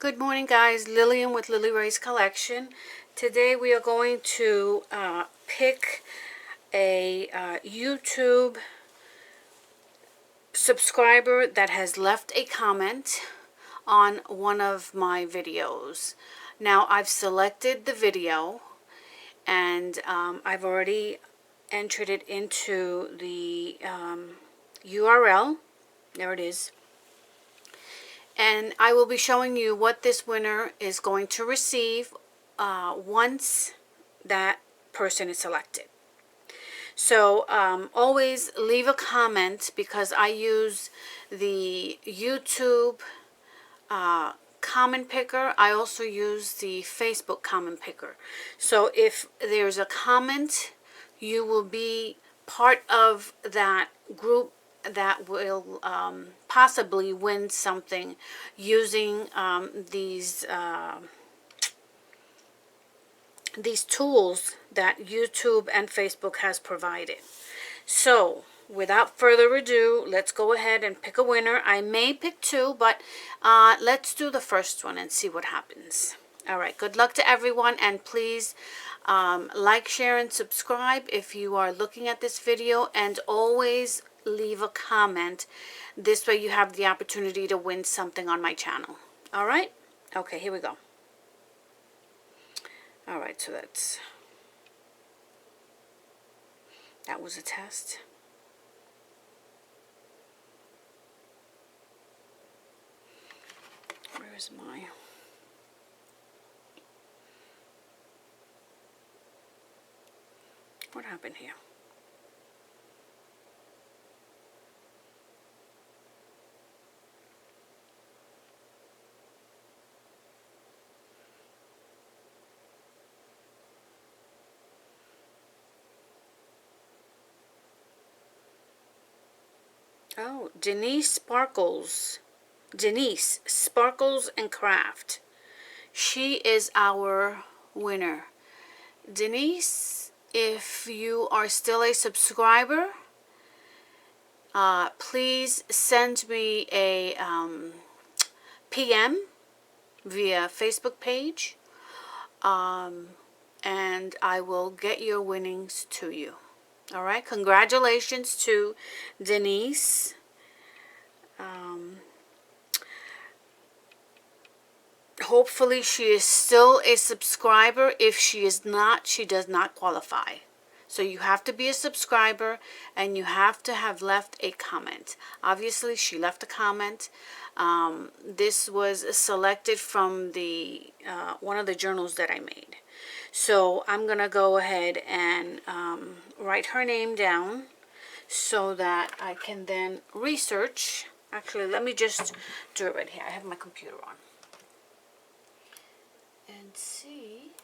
Good morning, guys. Lillian with Lily Ray's Collection. Today we are going to pick a YouTube subscriber that has left a comment on one of my videos. Now I've selected the video and I've already entered it into the URL. There it is. And I will be showing you what this winner is going to receive once that person is selected. So always leave a comment, because I use the YouTube comment picker. I also use the Facebook comment picker. So if there's a comment, you will be part of that group that will possibly win something using these tools that YouTube and Facebook has provided. So without further ado, let's go ahead and pick a winner. I may pick two, but let's do the first one and see what happens. All right, good luck to everyone, and please like, share, and subscribe if you are looking at this video, and always leave a comment. This way you have the opportunity to win something on my channel. All right? Okay, here we go. All right, so that was a test. Where is my... What happened here? Oh, Denise Sparkles and Craft. She is our winner. Denise, if you are still a subscriber, please send me a PM via Facebook page, and I will get your winnings to you. All right, congratulations to Denise. Hopefully she is still a subscriber. If she is not, she does not qualify. So you have to be a subscriber, and you have to have left a comment. Obviously, she left a comment. This was selected from the one of the journals that I made. So I'm going to go ahead and write her name down so that I can then research. Actually, let me just do it right here. I have my computer on. And see.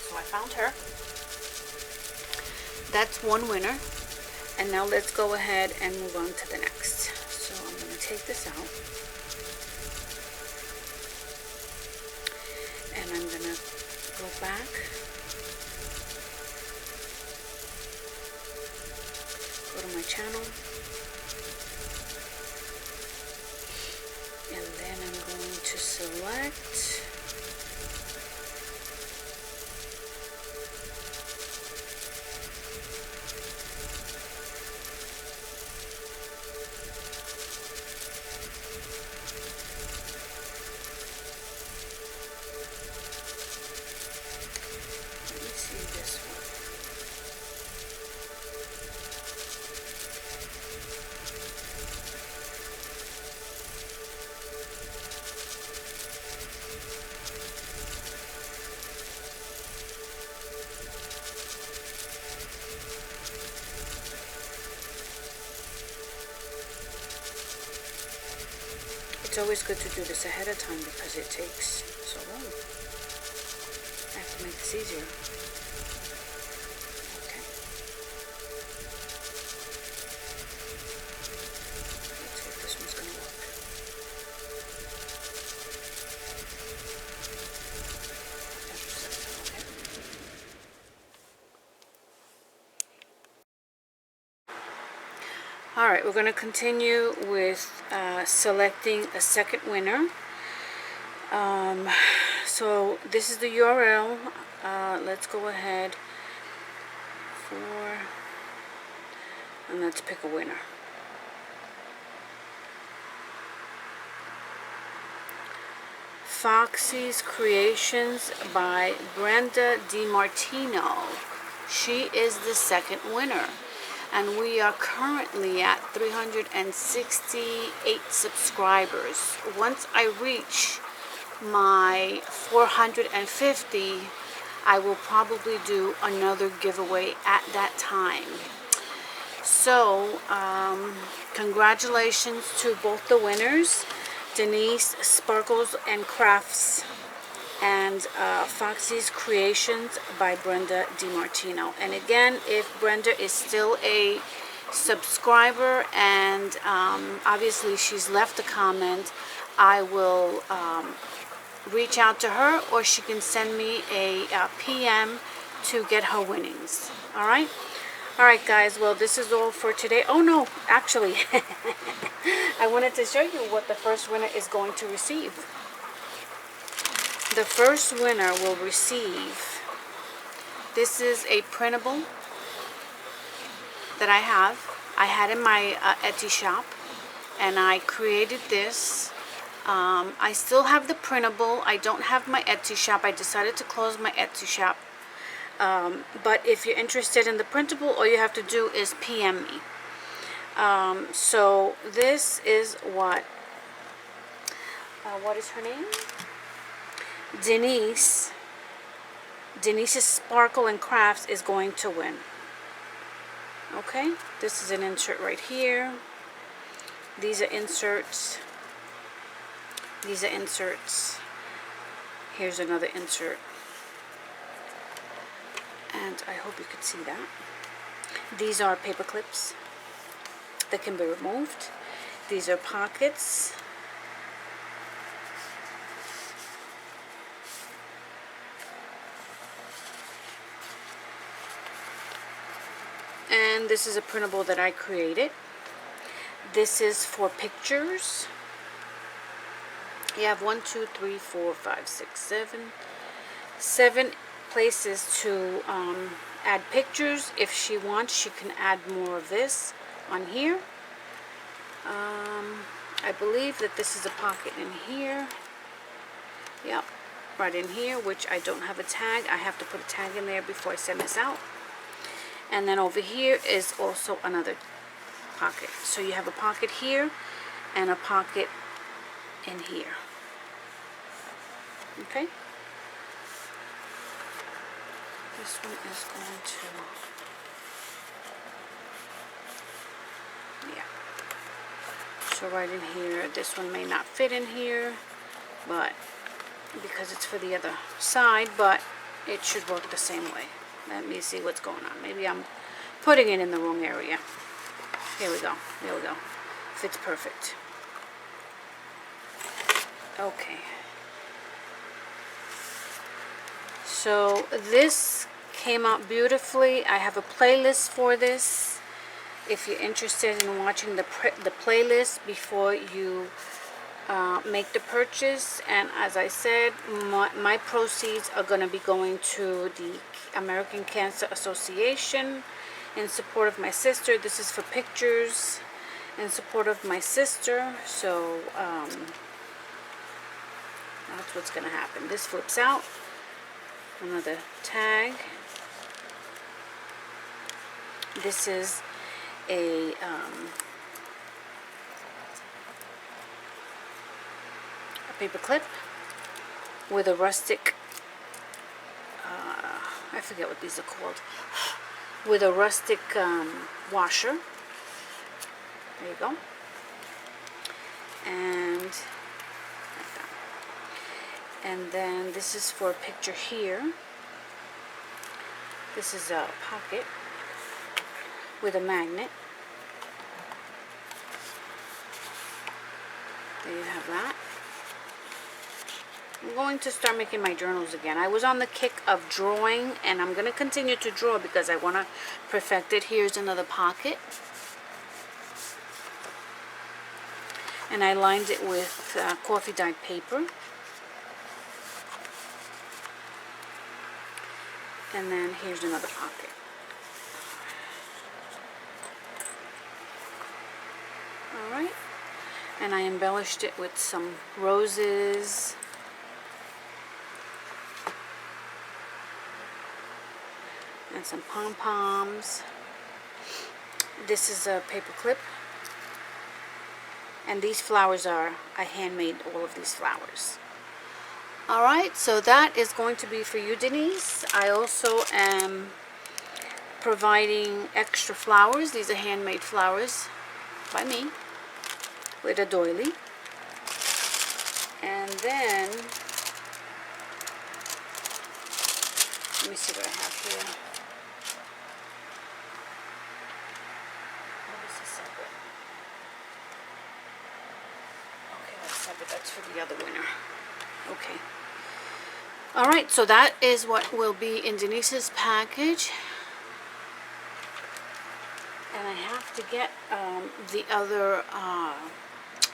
So I found her. That's one winner. And now let's go ahead and move on to the next. So I'm going to take this out. And I'm going to go back. Go to my channel. And then I'm going to select... It's always good to do this ahead of time because it takes so long. I have to make this easier. Okay. Let's see if this one's going to work. Alright, we're going to continue with selecting a second winner. So this is the URL. Let's go ahead and let's pick a winner. Foxy's Creations by Brenda DiMartino. She is the second winner. And we are currently at 368 subscribers. Once I reach my 450, I will probably do another giveaway at that time. So, congratulations to both the winners, Denise Sparkles and Crafts, and Foxy's Creations by Brenda DiMartino. And again, if Brenda is still a subscriber and obviously she's left a comment, I will reach out to her, or she can send me a PM to get her winnings. Alright? Alright guys, well this is all for today. Oh no, actually, I wanted to show you what the first winner is going to receive. The first winner will receive, this is a printable that I have. I had in my Etsy shop, and I created this. I still have the printable. I don't have my Etsy shop. I decided to close my Etsy shop. But if you're interested in the printable, all you have to do is PM me. So this is what is her name? Denise's Sparkle and Crafts is going to win. Okay, this is an insert right here. These are inserts. These are inserts. Here's another insert. And I hope you could see that. These are paper clips that can be removed. These are pockets. And this is a printable that I created. This is for pictures. You have 7 places to add pictures. If she wants, she can add more of this on here. I believe that this is a pocket in here. Yep, right in here, which I don't have a tag. I have to put a tag in there before I send this out. And then over here is also another pocket. So you have a pocket here and a pocket in here. Okay? This one is going to, yeah. So right in here, this one may not fit in here, but because it's for the other side, but it should work the same way. Let me see what's going on. Maybe I'm putting it in the wrong area. Here we go. There we go. Fits perfect. Okay. So this came out beautifully. I have a playlist for this. If you're interested in watching the playlist before you make the purchase, and as I said, my proceeds are going to be going to the American Cancer Association in support of my sister. This is for pictures in support of my sister. So that's what's going to happen. This flips out. Another tag. This is a paper clip with a rustic, I forget what these are called, with a rustic washer. There you go. And And then this is for a picture here. This is a pocket with a magnet. There you have that. I'm going to start making my journals again. I was on the kick of drawing, and I'm going to continue to draw because I want to perfect it. Here's another pocket. And I lined it with coffee dyed paper. And then here's another pocket. Alright. And I embellished it with some roses. And some pom-poms. This is a paper clip. And these flowers are, I handmade all of these flowers. Alright, so that is going to be for you, Denise. I also am providing extra flowers. These are handmade flowers by me with a doily. And then, let me see what I have here. Oh, this is separate. Okay, that's separate. That's for the other winner. Okay. Alright, so that is what will be in Denise's package. And I have to get the other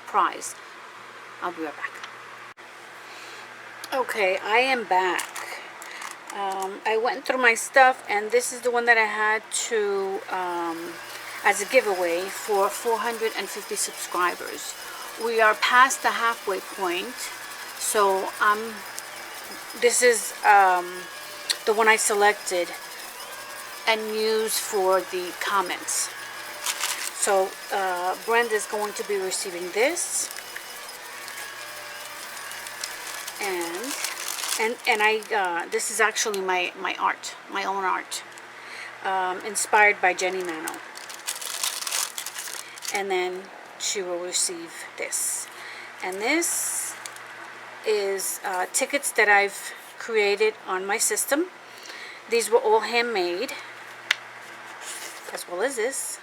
prize. I'll be right back. Okay, I am back. I went through my stuff, and this is the one that I had to as a giveaway for 450 subscribers. We are past the halfway point, so this is the one I selected and used for the comments. So Brenda is going to be receiving this, and I this is actually my art, my own art, inspired by Jenny Mano. And then she will receive this, and this is tickets that I've created on my system. These were all handmade, as well as this.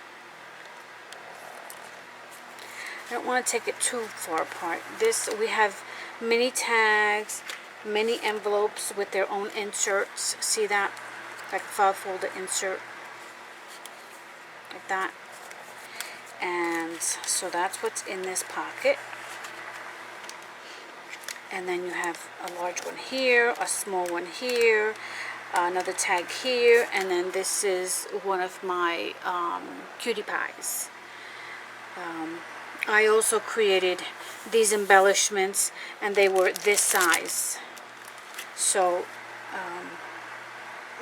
I don't want to take it too far apart. This, we have mini tags, mini envelopes with their own inserts. See that? Like a file folder insert. Like that. And so that's what's in this pocket. And then you have a large one here, a small one here, another tag here, and then this is one of my cutie pies. I also created these embellishments, and they were this size. So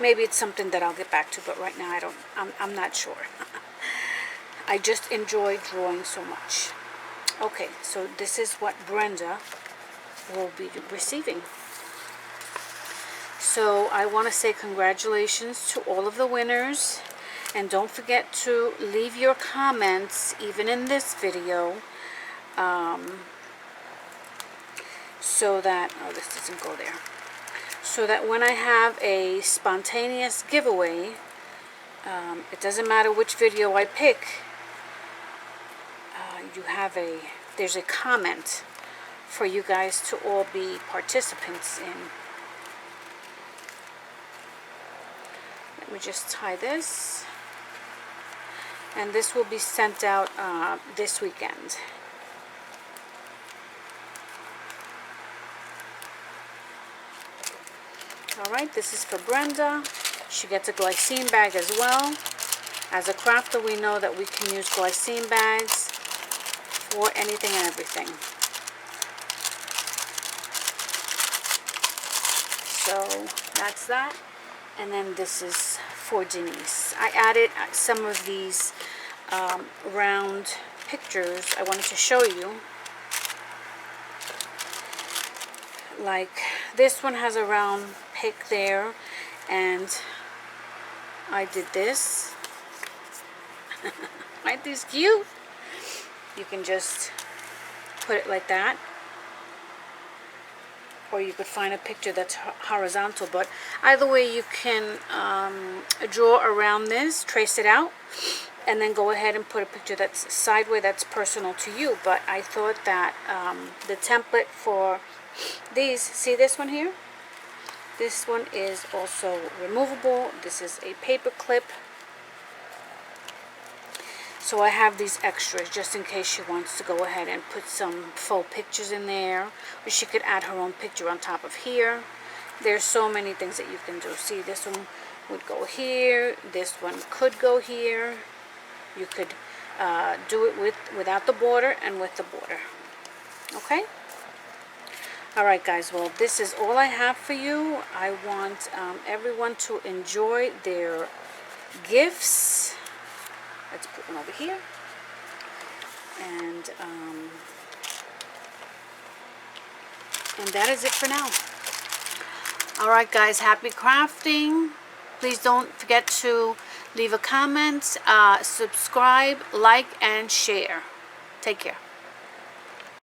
maybe it's something that I'll get back to, but right now I'm not sure. I just enjoy drawing so much. Okay, so this is what Brenda will be receiving. So I want to say congratulations to all of the winners, and don't forget to leave your comments even in this video, so that, oh, this doesn't go there, so that when I have a spontaneous giveaway, it doesn't matter which video I pick, there's a comment for you guys to all be participants in. Let me just tie this, and this will be sent out this weekend. Alright, this is for Brenda. She gets a glycine bag as well. As a crafter, we know that we can use glycine bags for anything and everything. So that's that. And then this is for Denise. I added some of these round pictures I wanted to show you. Like this one has a round pic there, and I did this. Aren't these cute? You can just put it like that, or you could find a picture that's horizontal, but either way you can draw around this, trace it out, and then go ahead and put a picture that's sideways, that's personal to you. But I thought that the template for these, see this one here? This one is also removable. This is a paper clip. So I have these extras just in case she wants to go ahead and put some faux pictures in there. Or she could add her own picture on top of here. There's so many things that you can do. See, this one would go here. This one could go here. You could do it without the border and with the border. Okay? Alright guys, well this is all I have for you. I want everyone to enjoy their gifts. Let's put one over here. And that is it for now. Alright guys, happy crafting. Please don't forget to leave a comment, subscribe, like, and share. Take care.